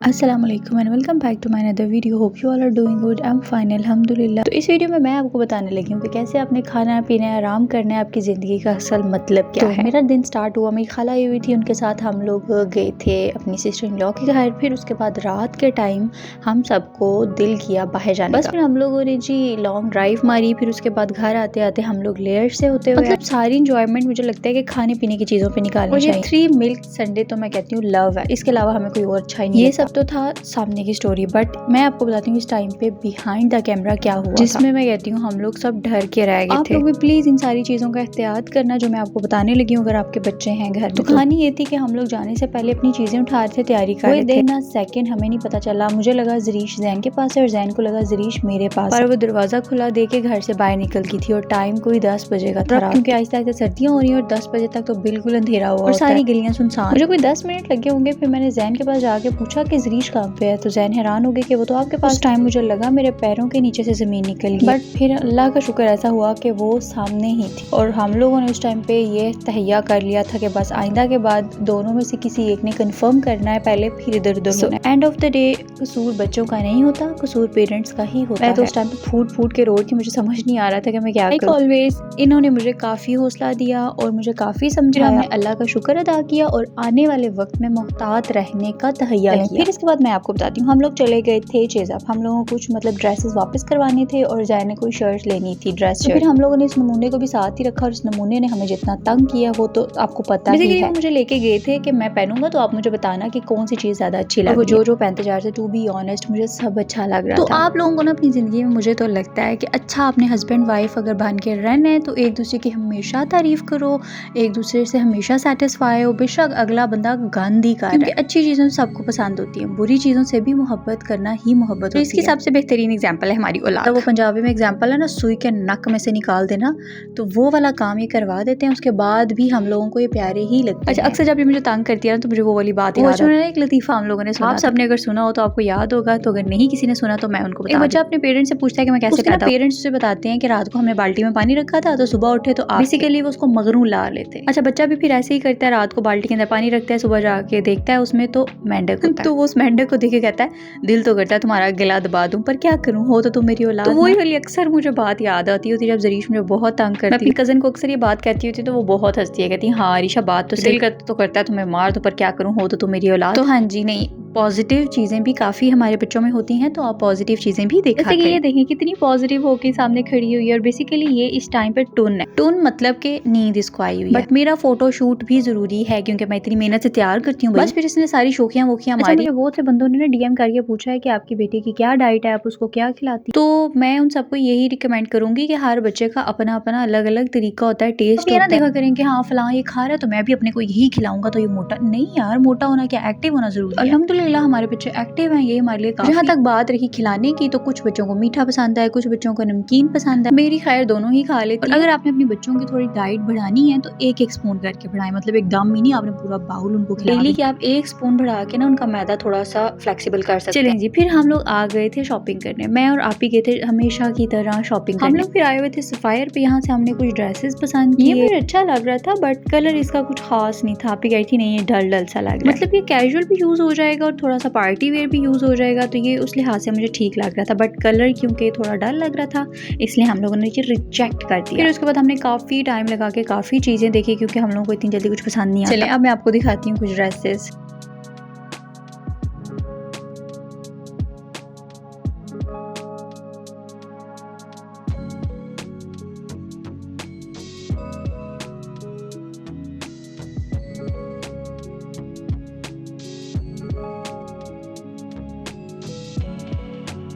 अस्सलाम वालेकुम and welcome back to my another video. Hope you all are doing good. I am fine अल्हम्दुलिल्लाह। तो इस video में मैं आपको बताने लगी हूँ कि कैसे आपने खाना पीना आराम करना है, आपकी ज़िंदगी का असल मतलब क्या है। मेरा दिन स्टार्ट हुआ, मेरी खाला आई हुई थी, उनके साथ हम लोग गए थे अपनी सिस्टर इन लॉ के घर। फिर उसके बाद रात के टाइम हम सबको दिल किया बाहर जाने का। फिर हम लोगों ने जी लॉन्ग ड्राइव मारी। फिर उसके बाद घर आते आते हम लोग लेयर से होते हुए मतलब सारी इंजॉयमेंट मुझे लगता है कि खाने पीने की चीज़ों पर निकालनी चाहिए। 3 मिल्क संडे तो मैं कहती हूँ लव है, इसके अलावा हमें कोई और अच्छा ही नहीं। ये सब तो था सामने की स्टोरी, बट मैं आपको बताती हूँ इस टाइम पे बिहाइंड द कैमरा क्या हुआ, जिसमें मैं कहती हूँ हम लोग सब डर के रह गए थे। आप लोग भी प्लीज इन सारी चीजों का एहतियात करना जो मैं आपको बताने लगी हूँ, अगर आपके बच्चे हैं घर में। तो कहानी ये थी कि हम लोग जाने से पहले अपनी चीजें उठा रहे थे, तैयारी कर रहे थे। ना सेकंड हमें नहीं पता चला, मुझे लगा जरीश जैन के पास है और जैन को लगा जरीश मेरे पास, पर वो दरवाजा खुला दे के घर से बाहर निकल गई थी और टाइम कोई 10 बजे का था, क्योंकि आहिस्ता आहिस्ता सर्दियां हो रही है और 10 बजे तक तो बिल्कुल अंधेरा हुआ और सारी गलियां सुनसान। मुझे कोई 10 मिनट लगे होंगे। फिर मैंने जैन के पास जाके पूछा कि जरीश कहाँ पे है, तो जैन हैरान हो गई कि वो तो आपके पास। टाइम मुझे लगा मेरे पैरों के नीचे से जमीन निकल गई, बट फिर अल्लाह का शुक्र ऐसा हुआ कि वो सामने ही थी। और हम लोगों ने उस टाइम पे ये तहैया कर लिया था कि बस आइंदा के बाद दोनों में से किसी एक ने कंफर्म करना है पहले, फिर इधर उधर होना है। एंड ऑफ द डे कसूर बच्चों का नहीं होता, कसूर पेरेंट्स का ही होता है। मैं तो उस टाइम पे फूट फूट के रोड की, मुझे समझ नहीं आ रहा था कि मैं क्या करूं। ऑलवेज इन्होंने मुझे काफी हौसला दिया और मुझे काफी समझाया। हमने अल्लाह का शुक्र अदा किया और आने वाले वक्त में मोहतात रहने का तहैया किया। फिर इसके बाद मैं आपको बताती हूँ, हम लोग चले गए थे चेज़अप। हम लोगों को कुछ मतलब ड्रेसेस वापस करवाने थे और जैन ने कोई शर्ट लेनी थी, ड्रेस शर्ट। फिर हम लोगों ने इस नमूने को भी साथ ही रखा और इस नमूने ने हमें जितना तंग किया वो तो आपको पता ही है। मुझे लेके गए थे कि मैं पहनूंगा तो आप मुझे बताना कि कौन सी चीज ज्यादा अच्छी लगी। वो जो पहनते जा रहे थे, टू बी ऑनेस्ट मुझे सब अच्छा लग रहा था। तो आप लोगों को ना अपनी जिंदगी में मुझे तो लगता है कि अच्छा अपने हस्बैंड वाइफ अगर बन के रहना है तो एक दूसरे की हमेशा तारीफ करो, एक दूसरे से हमेशा सेटिस्फाई हो, बेशक अगला बंदा गंदी का, क्योंकि अच्छी चीजों सबको पसंद होती है, बुरी चीजों से भी मोहब्बत करना ही मोहब्बत होती है। इसकी सबसे बेहतरीन एग्जांपल है हमारी औलाद। वो पंजाबी में एग्जांपल है ना, सुई के नक में से निकाल देना, तो वो वाला काम ये करवा देते हैं, उसके बाद भी हम लोगों को ये प्यारे ही लगते हैं। अच्छा, अक्सर जब ये मुझे तंग करती है ना तो मुझे वो वाली बात याद आती है। एक लतीफा हम लोगों ने सुना, आप सबने अगर सुना हो तो आपको याद होगा, तो अगर नहीं किसी ने सुना तो मैं उनको बता। एक बच्चा अपने पेरेंट्स से पूछता है कि मैं कैसे पैदा। पेरेंट्स उसे बताते हैं कि रात को हमने बाल्टी में पानी रखा था तो सुबह उठे तो बेसिकली वो उसको मगरू ला लेते हैं। अच्छा, बच्चा भी फिर ऐसे ही करता है, रात को बाल्टी के अंदर पानी रखता है, सुबह जाके देखता है उसमें तो मेंढक होता है। तो वो उस मेंढक को देख के कहता है दिल तो करता है तुम्हारा गिला दबा दूं, पर क्या करूं, हो तो तुम मेरी औलाद। तो वही वाली अक्सर मुझे बात याद आती होती जब जरीश मुझे बहुत तंग करती। मैं अपनी कजन को अक्सर ये बात कहती होती तो वो बहुत हंसती है, कहती है हाँ अरीशा बात तो दिल तो करता है तुम्हें मार दो, पर क्या करूं, हो तो तुम मेरी औलाद। तो हाँ जी, नहीं पॉजिटिव चीजें भी काफी हमारे बच्चों में होती हैं, तो आप पॉजिटिव चीजें भी देखा करें। ये देखें कितनी पॉजिटिव होके सामने खड़ी हुई है और बेसिकली ये इस टाइम पे टुन है। टुन मतलब के नींद इसको आई हुई है, बट मेरा फोटो शूट भी जरूरी है क्योंकि मैं इतनी मेहनत से तैयार करती हूँ। बस फिर इसने सारी शोखियां वोखियां मारी। मुझे बहुत से बंदों ने ना डीएम करके पूछा है कि आपकी बेटी की क्या डाइट है, आप उसको क्या खिलाती। तो मैं उन सबको यही रिकमेंड करूंगी कि हर बच्चे का अपना अपना अलग अलग तरीका होता है, टेस्ट होता है। देखा करें कि हाँ फलां ये खा रहा है तो मैं भी अपने को यही खिलाऊंगा तो ये मोटा नहीं। यार मोटा होना क्या, एक्टिव होना जरूरी है। अल्हम्दुलिल्लाह हमारे बच्चे एक्टिव हैं, ये हमारे लिए काफी। जहाँ तक बात रही खिलाने की, तो कुछ बच्चों को मीठा पसंद है, कुछ बच्चों को नमकीन पसंद है। मेरी खैर दोनों ही खा लेती है। अगर आपने अपने बच्चों की थोड़ी डाइट बढ़ानी है तो एक एक स्पून करके बढ़ाएं, मतलब एकदम ही नहीं आपने पूरा बाउल उनको खिला डेली कि आप एक स्पून बढ़ा के ना उनका मैदा थोड़ा सा फ्लेक्सिबल कर सकते हैं। चलें जी, फिर हम लोग आ गए थे शॉपिंग करने। मैं और आप ही गए थे हमेशा की तरह शॉपिंग करने। हम लोग फिर आए हुए थे सफायर पे, यहाँ से हमने कुछ ड्रेसेस पसंद किए। ये मुझे अच्छा लग रहा था बट कलर इसका कुछ खास नहीं था। आप ही गई थी नहीं, ये डल डल सा लग रहा है, मतलब ये कैजुअल भी यूज हो जाएगा और थोड़ा सा पार्टी वेयर भी यूज हो जाएगा, तो ये उस लिहाज से मुझे ठीक लग रहा था, बट कलर क्योंकि थोड़ा डल लग रहा था इसलिए हम लोगों ने ये रिजेक्ट कर दिया। फिर उसके बाद हमने काफी टाइम लगा के काफी चीजें देखी क्योंकि हम लोगों को इतनी जल्दी कुछ पसंद नहीं आता। चलिए अब मैं आपको दिखाती हूँ कुछ ड्रेसेस।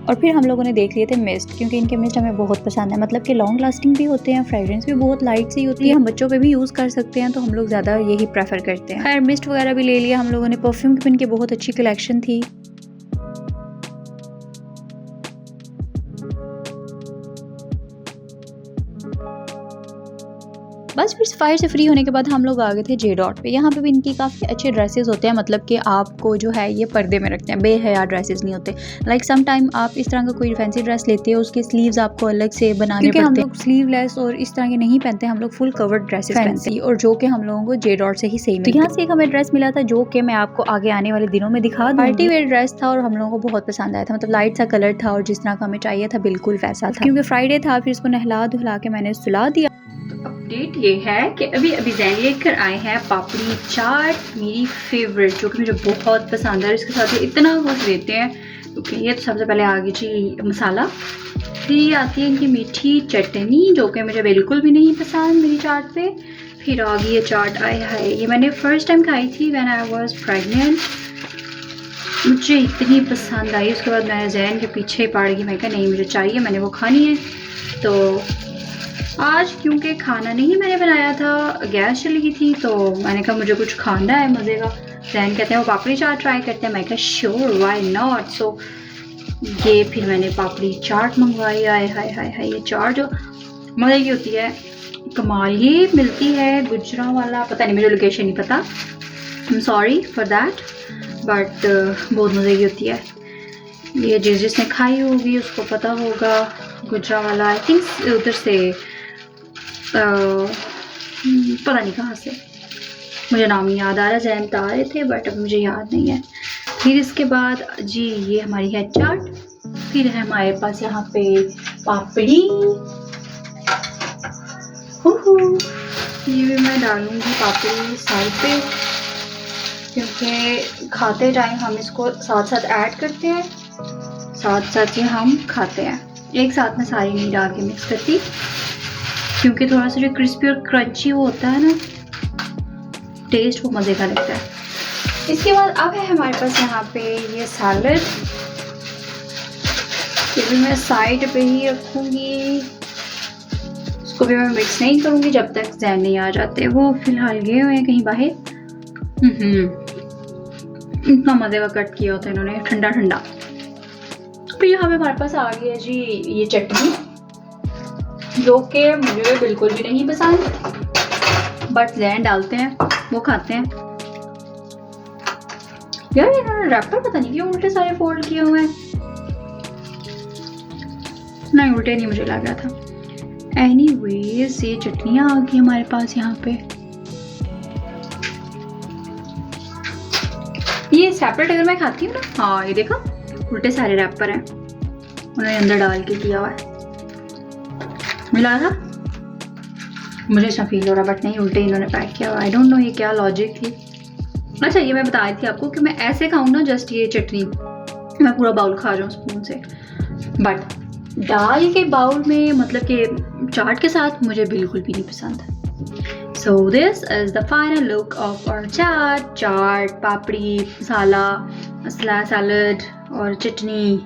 और फिर हम लोगों ने देख लिए थे मिस्ट, क्योंकि इनके मिस्ट हमें बहुत पसंद है, मतलब कि लॉन्ग लास्टिंग भी होते हैं, फ्रेग्रेंस भी बहुत लाइट सी होती है, हम बच्चों पे भी यूज़ कर सकते हैं, तो हम लोग ज़्यादा यही प्रेफर करते हैं। खैर मिस्ट वगैरह भी ले लिया हम लोगों ने। परफ्यूम की इनकी बहुत अच्छी कलेक्शन थी। बस फिर फायर से फ्री होने के बाद हम लोग आ गए थे जे डॉट पे। यहाँ पे भी इनकी काफ़ी अच्छे ड्रेसेस होते हैं, मतलब कि आपको जो है ये पर्दे में रखते हैं, बेहया ड्रेसेस नहीं होते। लाइक सम टाइम आप इस तरह का कोई फैंसी ड्रेस लेते हो, उसके स्लीव्स आपको अलग से बनाने पड़ते हैं, हम लोग स्लीवलेस और इस तरह के नहीं पहनते, हम लोग फुल कवर्ड ड्रेसेस पहनते हैं, और जो कि हम लोगों को जे डॉट से ही सही मिलती है। तो यहाँ से एक हमें ड्रेस मिला था जो कि मैं आपको आगे आने वाले दिनों में दिखा दूँगी। पार्टी वेयर ड्रेस था और हम लोगों को बहुत पसंद आया था, मतलब लाइट सा कलर था और जिस तरह का हमें चाहिए था बिल्कुल वैसा था। क्योंकि फ्राइडे था, फिर इसको नहला धुला के मैंने सुला दिया। अपडेट ये है कि अभी जैन लेकर आए हैं पापड़ी चाट, मेरी फेवरेट, जो कि मुझे बहुत पसंद है। इसके साथ इतना कुछ देते हैं, क्योंकि ये तो सबसे पहले आ गई जी मसाला, फिर ये आती है इनकी मीठी चटनी जो कि मुझे बिल्कुल भी नहीं पसंद मेरी चाट पे। फिर आ गई ये चाट, आए हाय, ये मैंने फर्स्ट टाइम खाई थी व्हेन आई वाज प्रेग्नेंट, मुझे इतनी पसंद आई। उसके बाद मैं जैन के पीछे पड़ गई, मैं कहा नहीं मुझे चाहिए, मैंने वो खानी है। तो आज क्योंकि खाना नहीं मैंने बनाया था, गैस चली गई थी, तो मैंने कहा मुझे कुछ खाना है मज़े का। जैन कहते हैं वो पापड़ी चाट ट्राई करते हैं, मैं कहा श्योर व्हाई नॉट। सो ये फिर मैंने पापड़ी चाट मंगवाई। आए हाय हाय हाय, ये चाट जो मज़े की होती है कमाल। ये मिलती है गुजरावाला, पता नहीं मुझे लोकेशन नहीं पता, I am sorry for that, but बहुत मज़े की होती है। ये जिसने खाई होगी उसको पता होगा, गुजरावाला आई थिंक उधर से पता नहीं कहाँ से, मुझे नाम नहीं याद आ रहा, जैन बता रहे थे बट अब मुझे याद नहीं है। फिर इसके बाद जी ये हमारी है चाट, फिर है हमारे पास यहाँ पे पापड़ी, ये भी मैं डालूँगी पापड़ी साइड पे, क्योंकि खाते टाइम हम इसको साथ साथ ऐड करते हैं, साथ साथ ही हम खाते हैं, एक साथ में सारी नहीं डाल के मिक्स करती, क्योंकि थोड़ा सा जो क्रिस्पी और क्रंची वो होता है ना, टेस्ट वो मज़े का लगता है। इसके बाद अब है हमारे पास यहाँ पे ये सैलड, ये भी मैं साइड पे ही रखूँगी, इसको भी मैं मिक्स नहीं करूँगी जब तक जैन नहीं आ जाते, वो फिलहाल गए हुए हैं कहीं बाहर। इतना मज़े का कट किया होता है इन्होंने, ठंडा ठंडा। फिर यहाँ पे हमारे पास आ गई है जी ये चटनी, जो कि मुझे बिल्कुल भी नहीं पसंद, बट जैन डालते हैं वो खाते हैं। यार इन्होंने रैपर पता नहीं क्यों उल्टे सारे फोल्ड किए हुए हैं, नहीं उल्टे नहीं मुझे लग रहा था। एनीवेज ये चटनियाँ आ गई हमारे पास यहाँ पे, ये सेपरेट अगर मैं खाती हूँ ना, हाँ ये देखो उल्टे सारे रैपर हैं, उन्होंने अंदर डाल के किया हुआ है, मिला था मुझे ऐसा फील हो रहा, बट नहीं उल्टे इन्होंने पैक किया हुआ। आई डोंट नो ये क्या लॉजिक थी। अच्छा ये मैं बता रही थी आपको कि मैं ऐसे खाऊँ ना, जस्ट ये चटनी मैं पूरा बाउल खा जाऊँ स्पून से, बट डाल के बाउल में मतलब कि चाट के साथ मुझे बिल्कुल भी नहीं पसंद। So this is the final look of our chaat, papdi, masala salad और चटनी।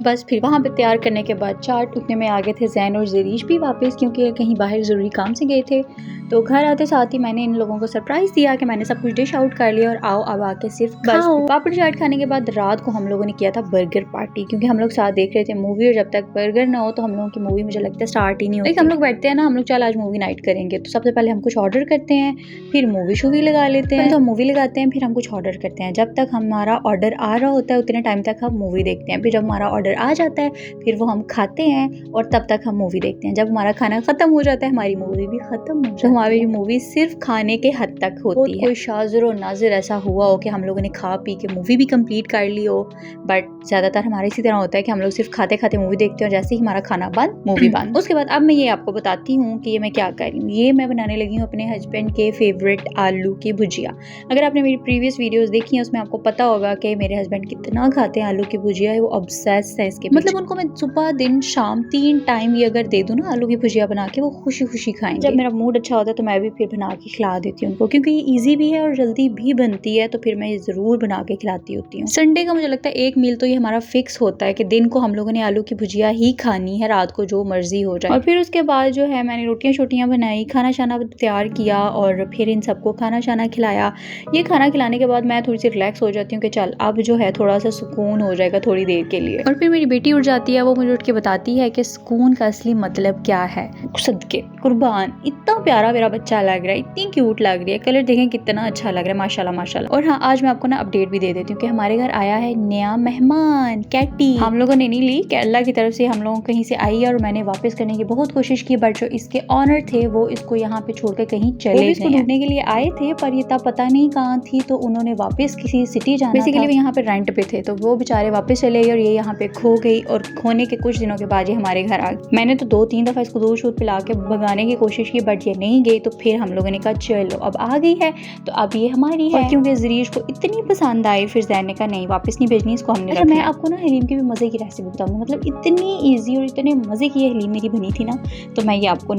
बस फिर वहाँ पे तैयार करने के बाद चाट उतने में आ गए थे जैन और ज़रीश भी वापस, क्योंकि कहीं बाहर ज़रूरी काम से गए थे। तो घर आते साथ ही मैंने इन लोगों को सरप्राइज़ दिया कि मैंने सब कुछ डिश आउट कर लिया और आओ अब आके सिर्फ बस पापड़ी चाट खाने के बाद रात को हम लोगों ने किया था बर्गर पार्टी, क्योंकि हम लोग साथ देख रहे थे मूवी और जब तक बर्गर ना हो तो हम लोगों की मूवी मुझे लगता है स्टार्ट ही नहीं होती। हम लोग बैठते हैं ना, हम लोग चल आज मूवी नाइट करेंगे, तो सबसे पहले हम कुछ ऑर्डर करते हैं, फिर मूवी शूवी लगा लेते हैं, तो हम मूवी लगाते हैं, फिर हम कुछ ऑर्डर करते हैं। जब तक हमारा ऑर्डर आ रहा होता है उतने टाइम तक हम मूवी देखते हैं, फिर जब हमारा ऑर्डर आ जाता है फिर वो हम खाते हैं और तब तक हम मूवी देखते हैं। जब हमारा खाना खत्म हो जाता है हमारी मूवी भी खत्म हो जाती है। हमारी मूवी सिर्फ खाने के हद तक होती है। कोई शाज़र और नाज़िर ऐसा हुआ हो कि हम लोगों ने खा पी के मूवी भी कंप्लीट कर ली हो, बट ज़्यादातर हमारे इसी तरह होता है कि हम लोग सिर्फ खाते खाते मूवी देखते हैं, जैसे ही हमारा खाना बंद मूवी बंद। उसके बाद अब मैं ये आपको बताती हूँ कि ये मैं क्या कर रही हूँ। ये मैं बनाने लगी हूँ अपने हस्बैंड के फेवरेट आलू की भुजिया। अगर आपने मेरी प्रीवियस वीडियोस देखी हैं उसमें आपको पता होगा कि मेरे हस्बैंड कितना खाते हैं आलू की भुजिया, वो ऑब्सेस है इसके, मतलब उनको मैं सुबह दिन शाम 3 टाइम ये अगर दे दूँ ना आलू की भुजिया बना के, वो खुशी खुशी खाएंगे। जब मेरा मूड अच्छा होता होता है तो मैं भी फिर बना के खिला देती हूँ उनको, क्योंकि ये ईजी भी है और जल्दी भी बनती है, तो फिर मैं ये ज़रूर बना के खिलाती होती हूँ। संडे का मुझे लगता है एक मील तो ये हमारा फिक्स होता है कि दिन को हम लोगों ने आलू की भुजिया ही खानी है, रात को जो मर्जी हो जाए। और फिर उसके बाद जो है मैंने रोटियाँ शोटियाँ बनाई, खाना शाना तैयार किया और फिर इन सबको खाना शाना खिलाया। ये खाना खिलाने के बाद मैं थोड़ी सी रिलैक्स हो जाती हूँ कि चल अब जो है थोड़ा सा सुकून हो जाएगा थोड़ी देर के लिए। और फिर मेरी बेटी उठ जाती है, वो मुझे उठ के बताती है कि सुकून का असली मतलब क्या है। सदके कुर्बान, इतना प्यारा मेरा बच्चा लग रहा है, इतनी क्यूट लग रही है, कलर देखें कितना अच्छा लग रहा है, माशाल्लाह माशाल्लाह। और हाँ, आज मैं आपको ना अपडेट भी दे देती हूँ कि हमारे घर आया है नया मेहमान कैटी। हम लोगों ने नहीं ली, कि अल्लाह की तरफ से हम लोगों कहीं से आई है और मैंने वापस करने की बहुत कोशिश की, बट जो इसके ऑनर थे वो इसको यहाँ पे छोड़कर कहीं चले गए। इसको ढूंढने के लिए आए थे पर ये तब पता नहीं कहाँ थी, तो उन्होंने वापस किसी सिटी जाना बेसिकली, वो यहाँ पे रेंट पे थे, तो वो बेचारे वापस चले गए और ये यहाँ पे खो गई। और खोने के कुछ दिनों के बाद ये हमारे घर आ गई। मैंने तो 2-3 दफा इसको दूध शूध पिला के भगाने की कोशिश की, बट ये नहीं गई, तो फिर हम लोगों ने कहा चलो अब आ गई है तो अब ये हमारी है। और क्योंकि ज़रीश को इतनी पसंद आई, फिर जैन ने कहा नहीं वापस नहीं भेजनी इसको, हमने। अच्छा, मैं आपको ना हलीम की भी मज़े की रेसिपी बताऊंगी, मतलब इतनी ईजी और इतने मज़े की ये हलीम मेरी बनी थी ना, तो मैं ये आपको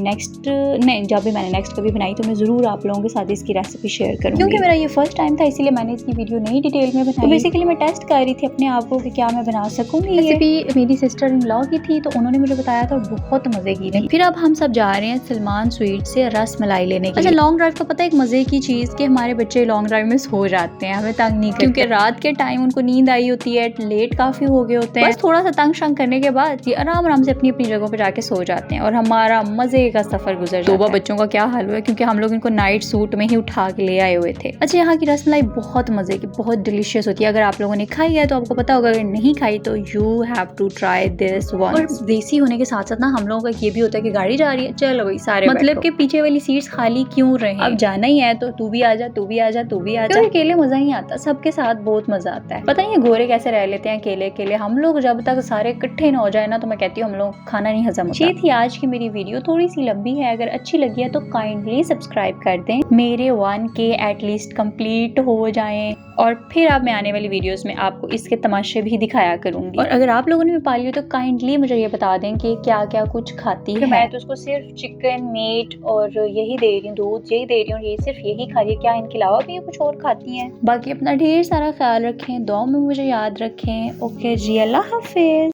जब भी मैंने नेक्स्ट कभी बनाई तो मैं ज़रूर आप लोगों के साथ इसकी रेसिपी शेयर करूँगी, क्योंकि मेरा ये फर्स्ट टाइम था, इसीलिए मैंने इसकी वीडियो नहीं डिटेल में बनाई। तो बेसिकली मैं टेस्ट कर रही थी अपने आप को कि क्या मैं बना सकूँगी। रेसिपी मेरी सिस्टर इन लॉ की थी, तो उन्होंने मुझे बताया था, बहुत मज़े की थी। फिर अब हम सब जा रहे हैं सलमान स्वीट से रस मलाई लेने के लिए। अच्छा, लॉन्ग ड्राइव का पता है एक मज़े की चीज़ कि हमारे बच्चे लॉन्ग ड्राइव में सो जाते हैं, हमें तंग नहीं करते, क्योंकि रात के टाइम उनको नींद आई होती है, लेट काफ़ी हो गए होते हैं, बस थोड़ा सा तंग शंग करने के बाद ये आराम से अपनी अपनी जगहों पर जाके सो जाते हैं और हमारा मज़े का सफ़र गुजर जाता है। बच्चों का क्या हाल हुआ है, क्योंकि हम लोग इनको नाइट सूट में ही उठा के ले आए हुए थे। अच्छा, यहाँ की रसमलाई बहुत मज़े की, बहुत डिलीशियस होती है। अगर आप लोगों ने खाई है तो आपको पता होगा, अगर नहीं खाई तो you have to try this one. और देसी होने के साथ साथ ना हम लोगों का ये भी होता है कि गाड़ी जा रही है, चलो भाई सारे मतलब कि पीछे वाली सीट्स खाली क्यों रहे, अब जाना ही है तो तू भी आ जा, तू भी आ जा, तू भी आ जा। अकेले मजा नहीं आता, सबके साथ बहुत मजा आता है। पता नहीं ये गोरे कैसे रह लेते हैं अकेले अकेले। हम लोग जब तक सारे इकट्ठे ना हो जाए ना, तो मैं कहती हूँ हम लोग खाना नहीं हजम होता। ये थी आज की मेरी वीडियो, थोड़ी सी लंबी है, अगर अच्छी लगी है तो काइंडली सब्सक्राइब कर दें, मेरे 1K एटलीस्ट कंप्लीट हो जाएं, और फिर अब मैं आने वाली वीडियोस में आपको इसके तमाशे भी दिखाया करूंगी। और अगर आप लोगों ने भी पाली हो तो काइंडली मुझे ये बता दें कि क्या क्या कुछ खाती है। मैं तो उसको सिर्फ चिकन मीट और यही दे रही हूँ, दूध यही दे रही हूँ, ये सिर्फ यही खा रही है, क्या इनके अलावा भी ये कुछ और खाती हैं। बाकी अपना ढेर सारा ख्याल रखें, दुआ में मुझे याद रखें। ओके जी, अल्लाह हाफिज।